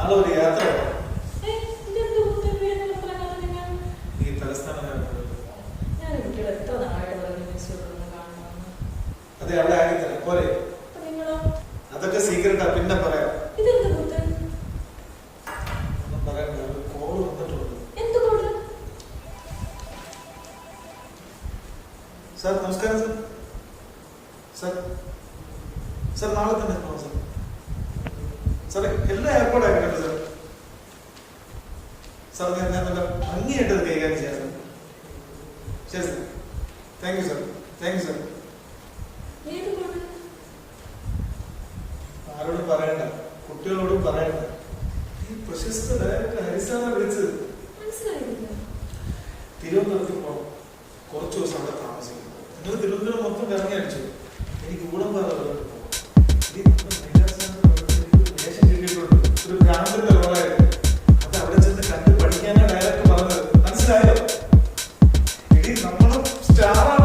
നാളെ ഒരു യാത്ര ഈ തലസ്ഥാന അതെ അവിടെ ആകിത്തരാം പോരെ. അതൊക്കെ സീക്രട്ടാ, പിന്നെ പറയാം. ഒന്നും പറയണ്ട, ഒരു കോള് വന്നിട്ടുണ്ട്. സാർ നമസ്കാരം. സാർ സാർ സാർ നാളെ തന്നെ എത്തണം സാർ. സാറേ എല്ലാം ഏർപ്പാട് ആയിട്ടുണ്ട് സാർ. സാർ ഞാൻ നല്ല ഭംഗിയായിട്ട് അത് കൈകാര്യം ചെയ്യാം സാർ. ശരി sir, thank you sir. Thank you sir. ആരോടും പറയണ്ട, കുട്ടികളോടും പറയണ്ട. ഈ പ്രശസ്ത ഡയറക്ടർ ഹരിസാറാണ് വിളിച്ചത്. തിരുവനന്തപുരത്ത് പോകണം, കുറച്ചു ദിവസം അവിടെ താമസിക്കും. നിങ്ങൾ തിരുവനന്തപുരം മൊത്തം ഇറങ്ങി അടിച്ചു. എനിക്ക് ഊടമ്പാറ വേഷം കിട്ടിയിട്ടുണ്ട്, ഒരു ഗ്രാമത്തിന്റെ റോളായിരുന്നു. അത് അവിടെ ചെന്ന് കണ്ട് പഠിക്കാനാണ് ഡയറക്ടർ പറഞ്ഞത്. മനസ്സിലായോ? ഇനി നമ്മളും സ്റ്റാർ